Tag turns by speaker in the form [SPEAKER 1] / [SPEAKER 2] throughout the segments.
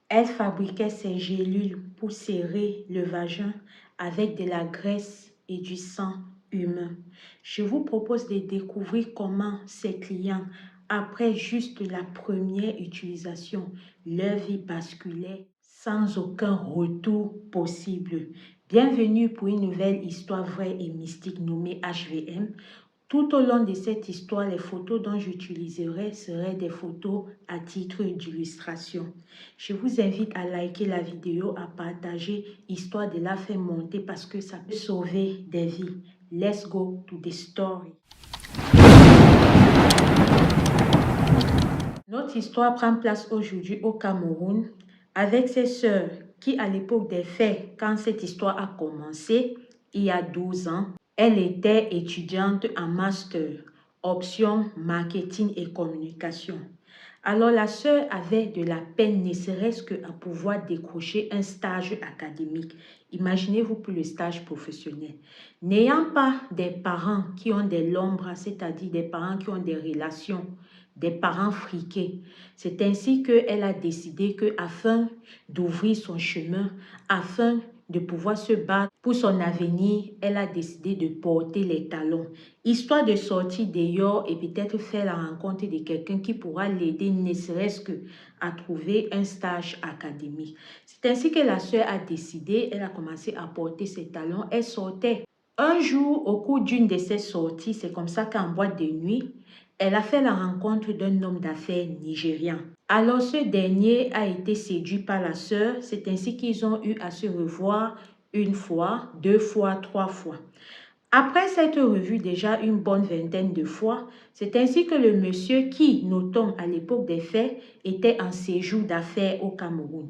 [SPEAKER 1] Elle fabriquait ses gélules pour serrer le vagin avec de la graisse et du sang humain. Je vous propose de découvrir comment ses clients, après juste la première utilisation, leur vie basculait sans aucun retour possible. Bienvenue pour une nouvelle histoire vraie et mystique nommée HVM. Tout au long de cette histoire, les photos dont j'utiliserai seraient des photos à titre d'illustration. Je vous invite à liker la vidéo, à partager, histoire de la faire monter parce que ça peut sauver des vies. Let's go to the story. Notre histoire prend place aujourd'hui au Cameroun avec ses sœurs qui, à l'époque des faits, quand cette histoire a commencé, il y a 12 ans, elle était étudiante en master, option marketing et communication. Alors la sœur avait de la peine, ne serait-ce qu'à pouvoir décrocher un stage académique. Imaginez-vous pour le stage professionnel. N'ayant pas des parents qui ont des lombres, c'est-à-dire des parents qui ont des relations, des parents friqués. C'est ainsi qu'elle a décidé qu'afin d'ouvrir son chemin, afin de pouvoir se battre pour son avenir, elle a décidé de porter les talons, histoire de sortir dehors et peut-être faire la rencontre de quelqu'un qui pourra l'aider, ne serait-ce qu'à trouver un stage académique. C'est ainsi que la sœur a décidé, elle a commencé à porter ses talons, elle sortait. Un jour, au cours d'une de ses sorties, c'est comme ça qu'en boîte de nuit, elle a fait la rencontre d'un homme d'affaires nigérian. Alors ce dernier a été séduit par la sœur, c'est ainsi qu'ils ont eu à se revoir une fois, deux fois, trois fois. Après s'être revu déjà une bonne vingtaine de fois, c'est ainsi que le monsieur qui, notons à l'époque des faits, était en séjour d'affaires au Cameroun.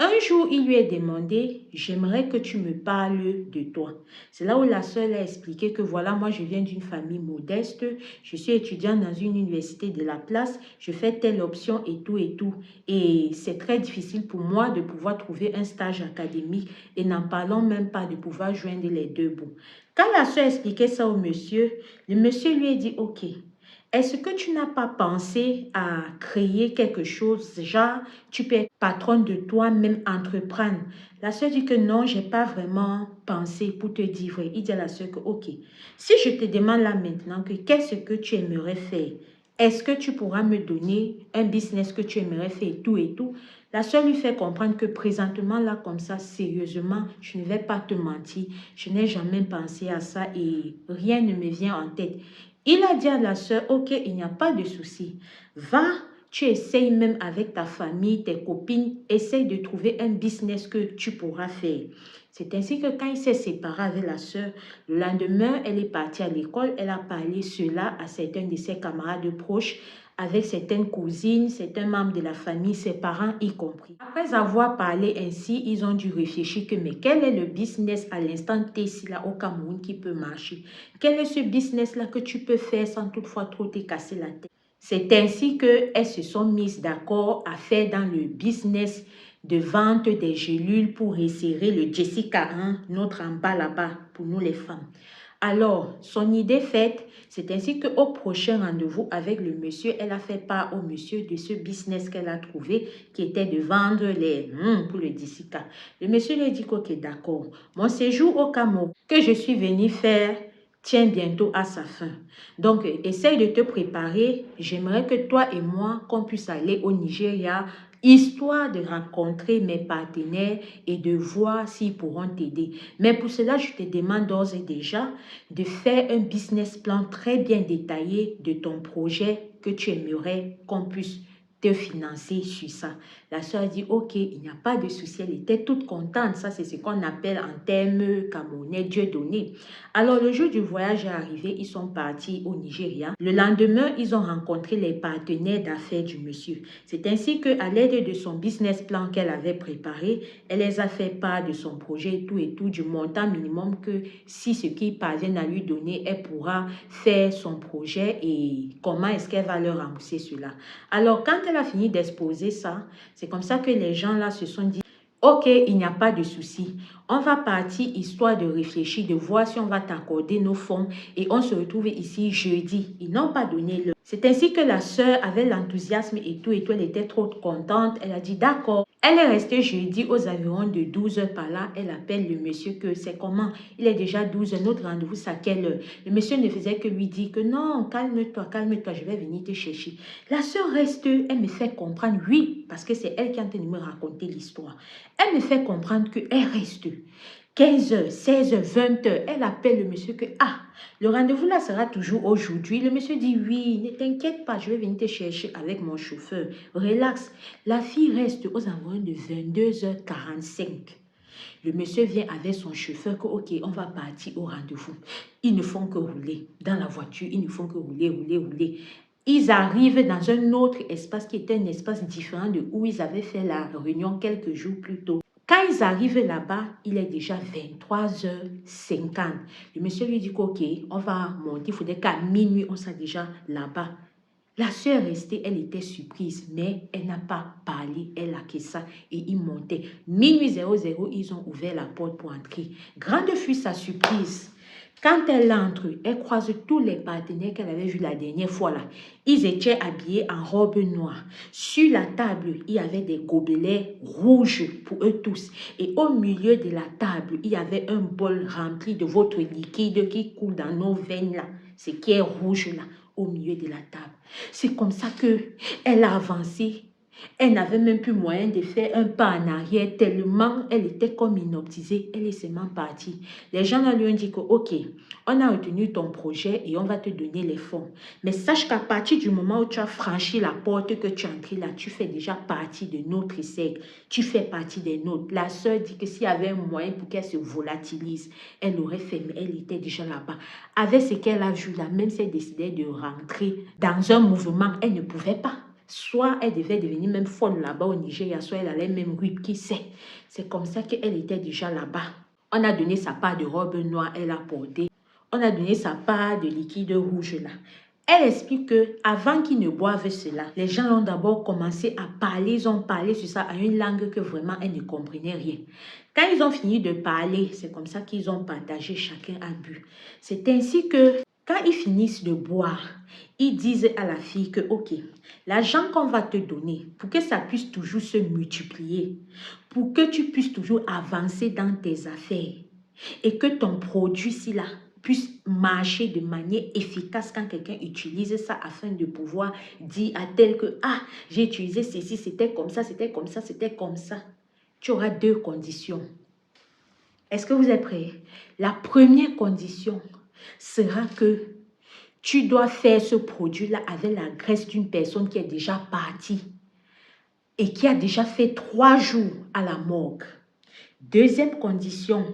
[SPEAKER 1] Un jour, il lui a demandé, j'aimerais que tu me parles de toi. C'est là où la sœur a expliqué que voilà, moi je viens d'une famille modeste, je suis étudiante dans une université de la place, je fais telle option et tout et tout. Et c'est très difficile pour moi de pouvoir trouver un stage académique et n'en parlons même pas de pouvoir joindre les deux bouts. Quand la sœur expliquait ça au monsieur, le monsieur lui a dit, ok, est-ce que tu n'as pas pensé à créer quelque chose, genre tu peux être patronne de toi-même, entreprendre? La sœur dit que non, je n'ai pas vraiment pensé pour te dire vrai. Il dit à la sœur que ok, si je te demande là maintenant que qu'est-ce que tu aimerais faire, est-ce que tu pourras me donner un business que tu aimerais faire et tout et tout? La sœur lui fait comprendre que présentement là comme ça, sérieusement, je ne vais pas te mentir, je n'ai jamais pensé à ça et rien ne me vient en tête. Il a dit à la sœur, ok, il n'y a pas de souci. Va, tu essayes même avec ta famille, tes copines, essaye de trouver un business que tu pourras faire. C'est ainsi que quand il s'est séparé avec la sœur, le lendemain, elle est partie à l'école, elle a parlé cela à certains de ses camarades proches, avec certaines cousines, certains membres de la famille, ses parents y compris. Après avoir parlé ainsi, ils ont dû réfléchir que mais quel est le business à l'instant T ici là au Cameroun qui peut marcher? Quel est ce business-là que tu peux faire sans toutefois trop te casser la tête? C'est ainsi qu'elles se sont mises d'accord à faire dans le business de vente des gélules pour resserrer le Jessica 1, notre en bas là-bas, pour nous les femmes. Alors, son idée faite, c'est ainsi qu'au prochain rendez-vous avec le monsieur, elle a fait part au monsieur de ce business qu'elle a trouvé, qui était de vendre les pour le Jessica. Le monsieur lui a dit ok, d'accord, mon séjour au Cameroun que je suis venue faire tient bientôt à sa fin. Donc, essaye de te préparer. J'aimerais que toi et moi, qu'on puisse aller au Nigeria, histoire de rencontrer mes partenaires et de voir s'ils pourront t'aider. Mais pour cela, je te demande d'ores et déjà de faire un business plan très bien détaillé de ton projet que tu aimerais qu'on puisse te financer sur ça. La soeur a dit, ok, il n'y a pas de souci, elle était toute contente. Ça, c'est ce qu'on appelle en termes camerounais, Dieu donné. Alors, le jour du voyage est arrivé, ils sont partis au Nigeria. Le lendemain, ils ont rencontré les partenaires d'affaires du monsieur. C'est ainsi qu'à l'aide de son business plan qu'elle avait préparé, elle les a fait part de son projet et tout, du montant minimum que si ce qu'ils parviennent à lui donner, elle pourra faire son projet et comment est-ce qu'elle va leur rembourser cela. Alors, quand elle a fini d'exposer ça, c'est comme ça que les gens là se sont dit, ok, il n'y a pas de souci. On va partir histoire de réfléchir, de voir si on va t'accorder nos fonds et on se retrouve ici jeudi. Ils n'ont pas donné l'heure. C'est ainsi que la sœur avait l'enthousiasme et tout, elle était trop contente. Elle a dit d'accord. Elle est restée jeudi aux environs de 12 heures par là. Elle appelle le monsieur que c'est comment? Il est déjà 12 heures, notre rendez-vous c'est à quelle heure? Le monsieur ne faisait que lui dire que non, calme-toi, je vais venir te chercher. La sœur reste, elle me fait comprendre, oui, parce que c'est elle qui est en train de me raconter l'histoire. Elle me fait comprendre qu'elle reste. 15 heures, 16 heures, 20 heures, elle appelle le monsieur que, ah, le rendez-vous là sera toujours aujourd'hui. Le monsieur dit, oui, ne t'inquiète pas, je vais venir te chercher avec mon chauffeur. Relax. La fille reste aux environs de 22h45. Le monsieur vient avec son chauffeur que, ok, on va partir au rendez-vous. Ils ne font que rouler dans la voiture, ils ne font que rouler. Ils arrivent dans un autre espace qui était un espace différent de où ils avaient fait la réunion quelques jours plus tôt. Quand ils arrivent là-bas, il est déjà 23h50. Le monsieur lui dit ok, on va monter. Il faudrait qu'à minuit, on soit déjà là-bas. La sœur restée, elle était surprise, mais elle n'a pas parlé. Elle a que ça et ils montaient. Minuit 00, ils ont ouvert la porte pour entrer. Grande fut sa surprise. Quand elle entre, elle croise tous les partenaires qu'elle avait vus la dernière fois là. Ils étaient habillés en robe noire. Sur la table, il y avait des gobelets rouges pour eux tous. Et au milieu de la table, il y avait un bol rempli de votre liquide qui coule dans nos veines là. Ce qui est rouge là, au milieu de la table. C'est comme ça qu'elle a avancé. Elle n'avait même plus moyen de faire un pas en arrière tellement elle était comme hypnotisée. Elle est seulement partie. Les gens lui ont dit que ok, on a retenu ton projet et on va te donner les fonds. Mais sache qu'à partir du moment où tu as franchi la porte que tu es entré là, tu fais déjà partie de notre cercle. Tu fais partie des nôtres. La sœur dit que s'il y avait un moyen pour qu'elle se volatilise, elle aurait fait, mais elle était déjà là-bas. Avec ce qu'elle a vu là, même si elle décidait de rentrer dans un mouvement, elle ne pouvait pas. Soit elle devait devenir même folle là-bas au Nigeria, soit elle allait même rip, qui sait. C'est comme ça qu'elle était déjà là-bas. On a donné sa part de robe noire, elle a porté. On a donné sa part de liquide rouge là. Elle explique que avant qu'ils ne boivent cela, les gens ont d'abord commencé à parler, ils ont parlé sur ça à une langue que vraiment elle ne comprenait rien. Quand ils ont fini de parler, c'est comme ça qu'ils ont partagé, chacun a bu. C'est ainsi que quand ils finissent de boire, ils disent à la fille que ok, l'argent qu'on va te donner, pour que ça puisse toujours se multiplier, pour que tu puisses toujours avancer dans tes affaires et que ton produit ci là puisse marcher de manière efficace quand quelqu'un utilise ça afin de pouvoir dire à tel que ah, j'ai utilisé ceci, c'était comme ça, c'était comme ça, c'était comme ça. Tu auras deux conditions. Est-ce que vous êtes prêts? La première condition sera que tu dois faire ce produit-là avec la graisse d'une personne qui est déjà partie et qui a déjà fait 3 jours à la morgue. Deuxième condition,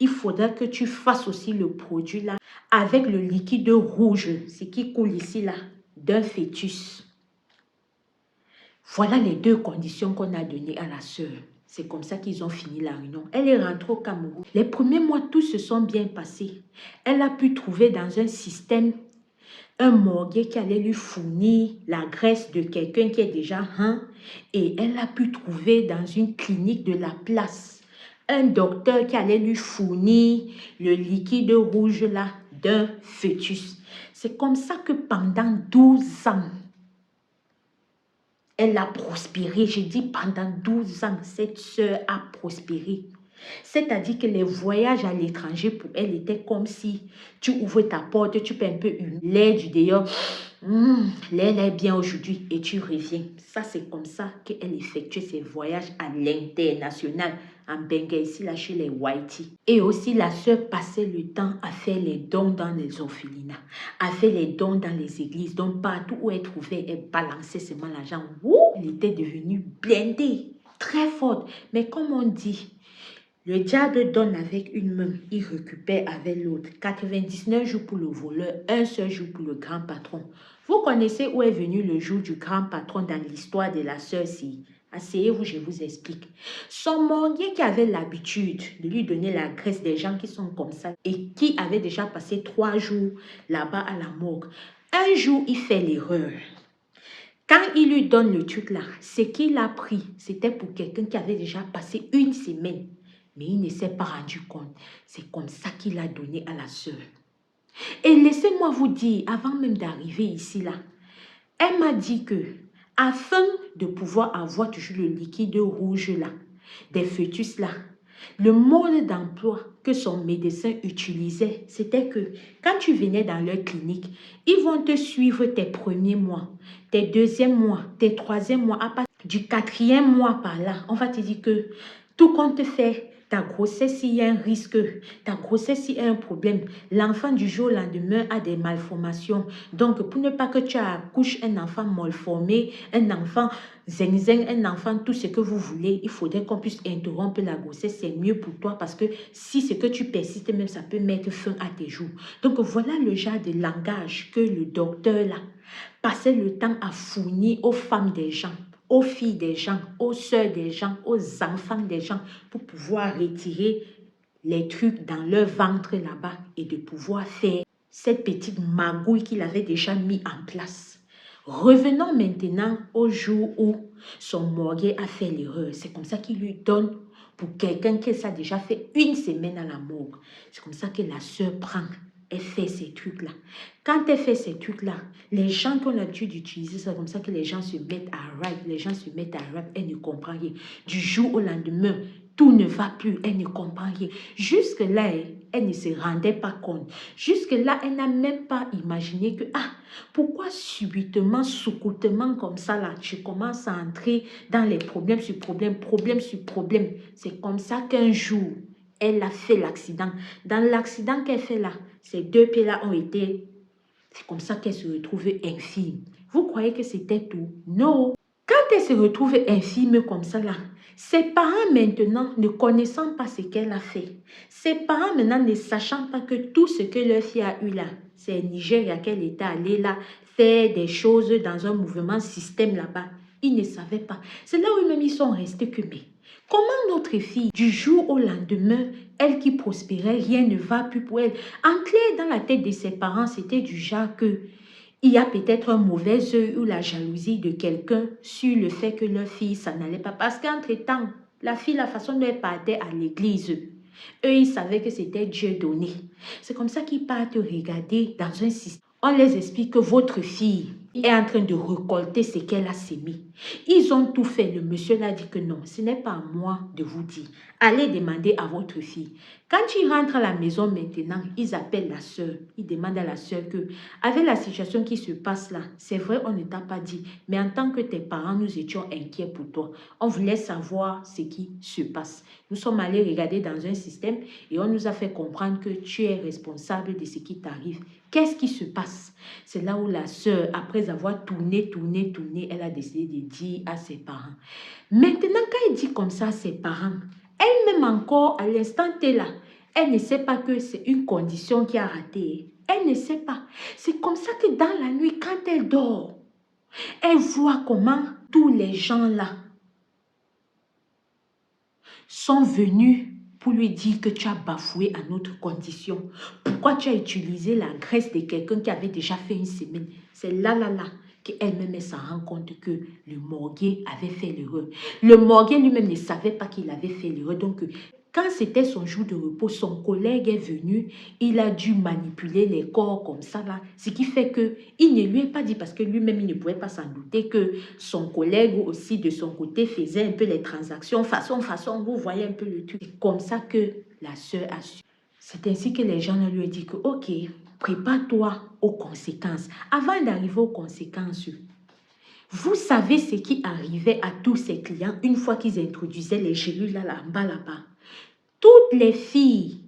[SPEAKER 1] il faudra que tu fasses aussi le produit-là avec le liquide rouge, ce qui coule ici là, d'un fœtus. Voilà les deux conditions qu'on a données à la sœur. C'est comme ça qu'ils ont fini la réunion. Elle est rentrée au Cameroun. Les premiers mois, tout se sont bien passés. Elle a pu trouver dans un système un morguet qui allait lui fournir la graisse de quelqu'un qui est déjà et elle a pu trouver dans une clinique de la place un docteur qui allait lui fournir le liquide rouge là d'un fœtus. C'est comme ça que pendant 12 ans, elle a prospéré. Je dis pendant 12 ans, cette sœur a prospéré. C'est-à-dire que les voyages à l'étranger pour elle étaient comme si tu ouvres ta porte, tu peux un peu l'air du dehors. L'air est bien aujourd'hui et tu reviens. Ça, c'est comme ça qu'elle effectue ses voyages à l'international. En Bengue, ici, là, chez les Whitey. Et aussi, la sœur passait le temps à faire les dons dans les orphelinats, à faire les dons dans les églises. Donc, partout où elle trouvait, elle balançait seulement l'argent. Elle était devenue blindée, très forte. Mais comme on dit, le diable donne avec une main, il récupère avec l'autre. 99 jours pour le voleur, un seul jour pour le grand patron. Vous connaissez où est venu le jour du grand patron dans l'histoire de la sœur-ci? Asseyez-vous, je vous explique. Son morguet qui avait l'habitude de lui donner la graisse des gens qui sont comme ça et qui avait déjà passé 3 jours là-bas à la morgue. Un jour, il fait l'erreur. Quand il lui donne le truc là, ce qu'il a pris, c'était pour quelqu'un qui avait déjà passé 1 semaine. Mais il ne s'est pas rendu compte. C'est comme ça qu'il a donné à la sœur. Et laissez-moi vous dire, avant même d'arriver ici là, Elle m'a dit que, afin de pouvoir avoir toujours le liquide rouge là, des fœtus là, le mode d'emploi que son médecin utilisait, c'était que quand tu venais dans leur clinique, ils vont te suivre tes premiers mois, tes deuxièmes mois, tes troisièmes mois. À partir du quatrième mois par là, on va te dire que tout compte fait, ta grossesse, s'il y a un risque, ta grossesse, s'il y a un problème, l'enfant du jour au lendemain a des malformations. Donc, pour ne pas que tu accouches un enfant malformé, un enfant zing, un enfant, tout ce que vous voulez, il faudrait qu'on puisse interrompre la grossesse. C'est mieux pour toi parce que si ce que tu persistes, même ça peut mettre fin à tes jours. Donc, voilà le genre de langage que le docteur là passait le temps à fournir aux femmes des gens, aux filles des gens, aux sœurs des gens, aux enfants des gens, pour pouvoir retirer les trucs dans leur ventre là-bas et de pouvoir faire cette petite magouille qu'il avait déjà mis en place. Revenons maintenant au jour où son morgue a fait l'erreur. C'est comme ça qu'il lui donne pour quelqu'un qui a déjà fait une semaine à la morgue. C'est comme ça que la sœur prend. Elle fait ces trucs-là. Quand elle fait ces trucs-là, les gens qu'on a l'habitude d'utiliser, c'est comme ça que les gens se mettent à rap, les gens se mettent à rap, elle ne comprend rien. Du jour au lendemain, tout ne va plus, elle ne comprend rien. Jusque-là, elle ne se rendait pas compte. Jusque-là, elle n'a même pas imaginé que, pourquoi subitement, soucoutement comme ça, là, tu commences à entrer dans les problèmes sur problème, problème sur problème. C'est comme ça qu'un jour, elle a fait l'accident. Dans l'accident qu'elle fait là, ces deux pieds-là ont été... C'est comme ça qu'elle se retrouve infirme. Vous croyez que c'était tout? Non. Quand elle se retrouve infirme comme ça là, ses parents maintenant ne connaissant pas ce qu'elle a fait, ses parents maintenant ne sachant pas que tout ce que leur fille a eu là, c'est Nigeria qu'elle était allée là faire des choses dans un mouvement système là-bas. Ils ne savaient pas. C'est là où même ils sont restés que mais. Comment notre fille, du jour au lendemain, elle qui prospérait, rien ne va plus pour elle. En clair, dans la tête de ses parents, c'était du genre que il y a peut-être un mauvais œil ou la jalousie de quelqu'un sur le fait que leur fille s'en allait pas. Parce qu'entre-temps, la fille, la façon dont elle partait à l'église, eux, ils savaient que c'était Dieu donné. C'est comme ça qu'ils partent regarder dans un système. On les explique que votre fille est en train de récolter ce qu'elle a sémé. Ils ont tout fait. Le monsieur l'a dit que non, ce n'est pas à moi de vous dire. Allez demander à votre fille. Quand ils rentrent à la maison maintenant, ils appellent la sœur. Ils demandent à la sœur que, avec la situation qui se passe là, c'est vrai, on ne t'a pas dit, mais en tant que tes parents, nous étions inquiets pour toi. On voulait savoir ce qui se passe. Nous sommes allés regarder dans un système et on nous a fait comprendre que tu es responsable de ce qui t'arrive. Qu'est-ce qui se passe? C'est là où la sœur, après avoir tourné, elle a décidé de dire à ses parents. Maintenant, quand elle dit comme ça à ses parents, elle-même encore, à l'instant T là, elle ne sait pas que c'est une condition qui a raté. Elle ne sait pas. C'est comme ça que dans la nuit, quand elle dort, elle voit comment tous les gens là sont venus pour lui dire que tu as bafoué à notre condition. Pourquoi tu as utilisé la graisse de quelqu'un qui avait déjà fait une semaine? C'est là qu'elle-même s'en rend compte que le morguer avait fait l'erreur. Le morguer lui-même ne savait pas qu'il avait fait l'erreur. Donc, quand c'était son jour de repos, son collègue est venu, il a dû manipuler les corps comme ça là, ce qui fait que il ne lui est pas dit parce que lui-même il ne pouvait pas s'en douter que son collègue aussi de son côté faisait un peu les transactions façon, vous voyez un peu le truc. C'est comme ça que la sœur a su. C'est ainsi que les gens lui ont dit que ok, prépare-toi aux conséquences. Avant d'arriver aux conséquences, vous savez ce qui arrivait à tous ces clients une fois qu'ils introduisaient les gélules là-bas. Toutes les filles,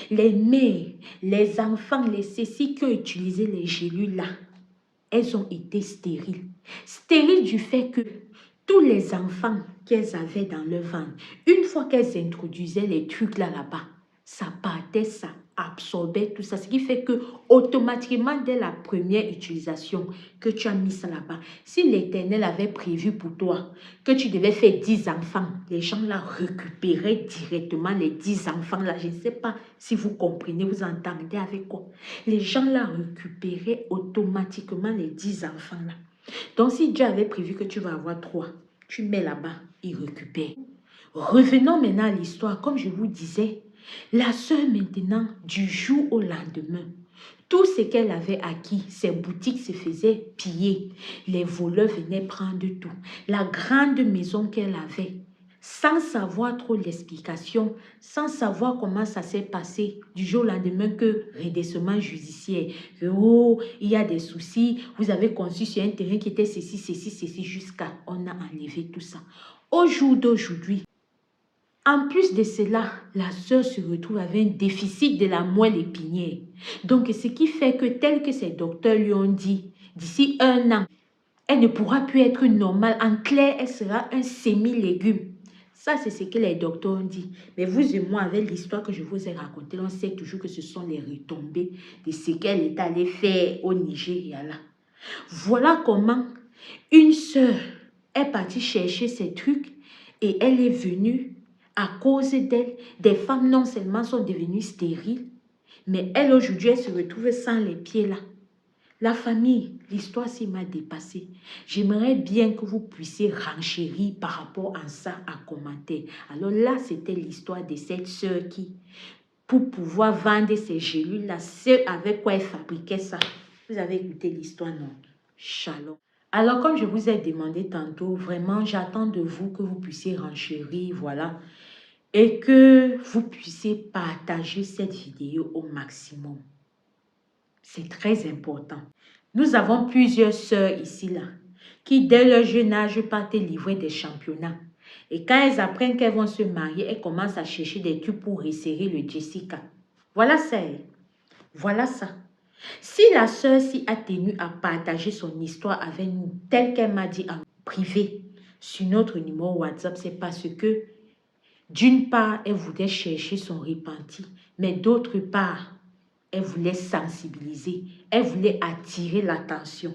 [SPEAKER 1] les mères, les enfants, les cécis qui ont utilisé les gélules là, elles ont été stériles. Stériles du fait que tous les enfants qu'elles avaient dans leur ventre, une fois qu'elles introduisaient les trucs là-bas, ça partait, ça absorbait tout ça. Ce qui fait que automatiquement, dès la première utilisation que tu as mis ça là-bas, si l'Éternel avait prévu pour toi que tu devais faire 10 enfants, les gens là récupéraient directement les 10 enfants là. Je ne sais pas si vous comprenez, vous entendez avec quoi. Les gens là récupéraient automatiquement les 10 enfants là. Donc, si Dieu avait prévu que tu vas avoir 3, tu mets là-bas, il récupère. Revenons maintenant à l'histoire. Comme je vous disais, la sœur maintenant, du jour au lendemain, Tout ce qu'elle avait acquis, ses boutiques se faisaient piller. Les voleurs venaient prendre tout. La grande maison qu'elle avait, sans savoir trop l'explication, sans savoir comment ça s'est passé, du jour au lendemain que redressement judiciaire, que, oh, il y a des soucis, vous avez conçu sur un terrain qui était ceci, jusqu'à on a enlevé tout ça. Au jour d'aujourd'hui, en plus de cela, la sœur se retrouve avec un déficit de la moelle épinière. Donc, ce qui fait que, tel que ses docteurs lui ont dit, d'ici 1 an, elle ne pourra plus être normale. En clair, elle sera un semi-légume. Ça, c'est ce que les docteurs ont dit. Mais vous et moi, avec l'histoire que je vous ai racontée, on sait toujours que ce sont les retombées de ce qu'elle est allée faire au Nigeria. Là. Voilà comment une sœur est partie chercher ces trucs et elle est venue, à cause d'elle, des femmes non seulement sont devenues stériles, mais elle aujourd'hui, elle se retrouve sans les pieds là. La famille, l'histoire s'y m'a dépassé. J'aimerais bien que vous puissiez renchérir par rapport à ça à commenter. Alors là, c'était l'histoire de cette sœur qui, pour pouvoir vendre ces gélules-là, c'est avec quoi elle fabriquait ça. Vous avez écouté l'histoire, non? Shalom. Alors, comme je vous ai demandé tantôt, vraiment, j'attends de vous que vous puissiez renchérir, voilà, et que vous puissiez partager cette vidéo au maximum. C'est très important. Nous avons plusieurs sœurs ici, là, qui dès leur jeune âge partent livrer des championnats. Et quand elles apprennent qu'elles vont se marier, elles commencent à chercher des trucs pour resserrer le Jessica. Voilà ça. Voilà ça. Si la sœur s'y a tenu à partager son histoire avec nous, telle qu'elle m'a dit en privé, sur notre numéro WhatsApp, c'est parce que, d'une part, elle voulait chercher son repenti, mais d'autre part, elle voulait sensibiliser, elle voulait attirer l'attention.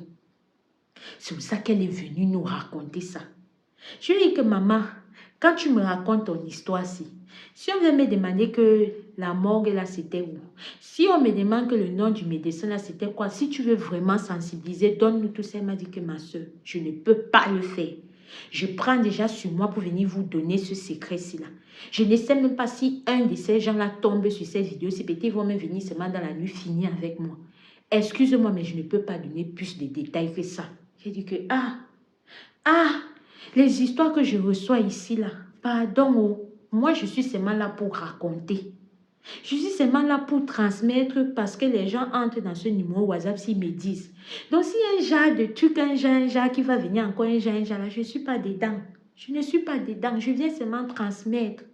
[SPEAKER 1] C'est pour ça qu'elle est venue nous raconter ça. Je lui ai dit que maman, quand tu me racontes ton histoire, si on vient me demander que la morgue là c'était où, si on me demande que le nom du médecin là c'était quoi, si tu veux vraiment sensibiliser, donne-nous tout ça. Elle m'a dit que ma soeur, je ne peux pas le faire. Je prends déjà sur moi pour venir vous donner ce secret-ci là. Je ne sais même pas si un de ces gens-là tombe sur cette vidéo, c'est peut-être ils vont même venir seulement dans la nuit finir avec moi. Excuse-moi, mais je ne peux pas donner plus de détails que ça. J'ai dit que, les histoires que je reçois ici, là, pardon, oh, moi je suis seulement là pour raconter. Je suis seulement là pour transmettre parce que les gens entrent dans ce numéro WhatsApp s'ils me disent. Donc s'il y a un genre de truc, un genre qui va venir encore, un genre là, je ne suis pas dedans. Je ne suis pas dedans, je viens seulement transmettre.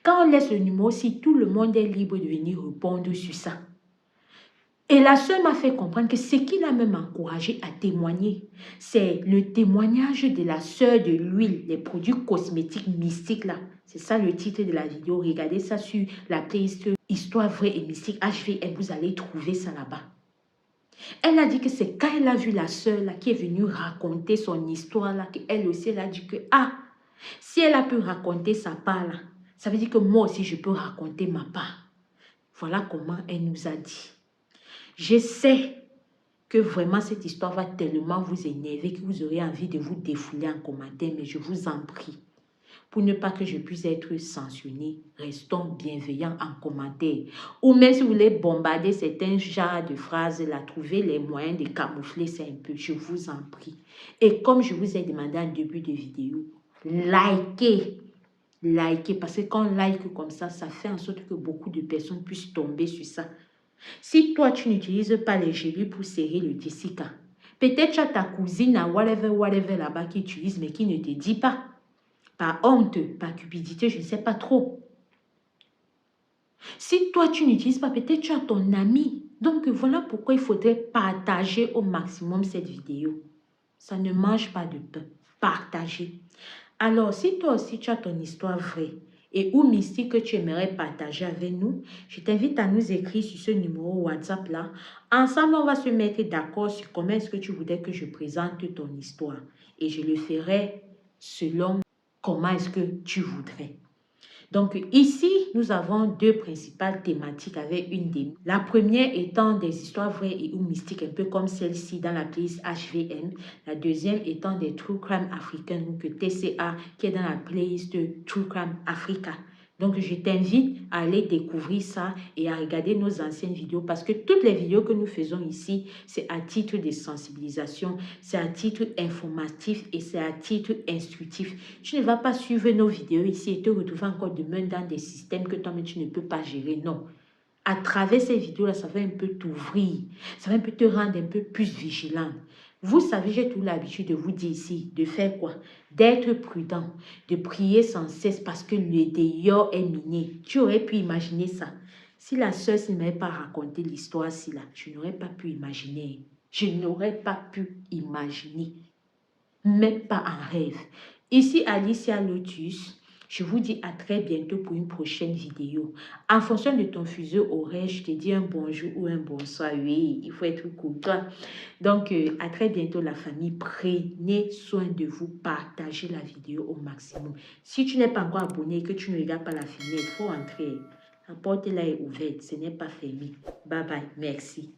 [SPEAKER 1] Quand on laisse le numéro, si tout le monde est libre de venir répondre sur ça. Et la sœur m'a fait comprendre que ce qui l'a même encouragé à témoigner, c'est le témoignage de la sœur de l'huile, les produits cosmétiques mystiques là. C'est ça le titre de la vidéo. Regardez ça sur la playlist Histoire vraie et mystique HVM. Vous allez trouver ça là-bas. Elle a dit que c'est quand elle a vu la sœur là qui est venue raconter son histoire là, qu'elle aussi elle a dit que si elle a pu raconter sa part là, ça veut dire que moi aussi je peux raconter ma part. Voilà comment elle nous a dit. Je sais que vraiment cette histoire va tellement vous énerver que vous aurez envie de vous défouler en commentaire, mais je vous en prie, pour ne pas que je puisse être sanctionné, restons bienveillants en commentaire. Ou même si vous voulez bombarder certains genres de phrases, là, trouvez les moyens de camoufler ça un peu, je vous en prie. Et comme je vous ai demandé en début de vidéo, likez. Likez, parce que quand on like comme ça fait en sorte que beaucoup de personnes puissent tomber sur ça. Si toi, tu n'utilises pas les gélules pour serrer le Jessica, peut-être tu as ta cousine à whatever là-bas qui utilise, mais qui ne te dit pas. Par honte, par cupidité, je ne sais pas trop. Si toi, tu n'utilises pas, peut-être tu as ton ami. Donc, voilà pourquoi il faudrait partager au maximum cette vidéo. Ça ne mange pas de pain. Partager. Alors, si toi aussi, tu as ton histoire vraie et ou mystique que tu aimerais partager avec nous, je t'invite à nous écrire sur ce numéro WhatsApp là. Ensemble, on va se mettre d'accord sur comment est-ce que tu voudrais que je présente ton histoire. Et je le ferai selon comment est-ce que tu voudrais. Donc ici, nous avons deux principales thématiques avec une des... La première étant des histoires vraies et ou mystiques, un peu comme celle-ci dans la playlist HVM. La deuxième étant des True Crime africains, donc TCA, qui est dans la playlist True Crime Africa. Donc, je t'invite à aller découvrir ça et à regarder nos anciennes vidéos parce que toutes les vidéos que nous faisons ici, c'est à titre de sensibilisation, c'est à titre informatif et c'est à titre instructif. Tu ne vas pas suivre nos vidéos ici et te retrouver encore demain dans des systèmes que toi-même tu ne peux pas gérer. Non. À travers ces vidéos-là, ça va un peu t'ouvrir, ça va un peu te rendre un peu plus vigilant. Vous savez, j'ai toute l'habitude de vous dire ici, de faire quoi? D'être prudent, de prier sans cesse parce que le dehors est miné. Tu aurais pu imaginer ça. Si la sœur ne m'avait pas raconté l'histoire-ci là, je n'aurais pas pu imaginer. Je n'aurais pas pu imaginer. Même pas en rêve. Ici, Alicia Lotus. Je vous dis à très bientôt pour une prochaine vidéo. En fonction de ton fuseau horaire, je te dis un bonjour ou un bonsoir. Oui, il faut être content. Donc, à très bientôt la famille. Prenez soin de vous. Partagez la vidéo au maximum. Si tu n'es pas encore abonné et que tu ne regardes pas la finale, il faut entrer. La porte là est ouverte. Ce n'est pas fermé. Bye bye. Merci.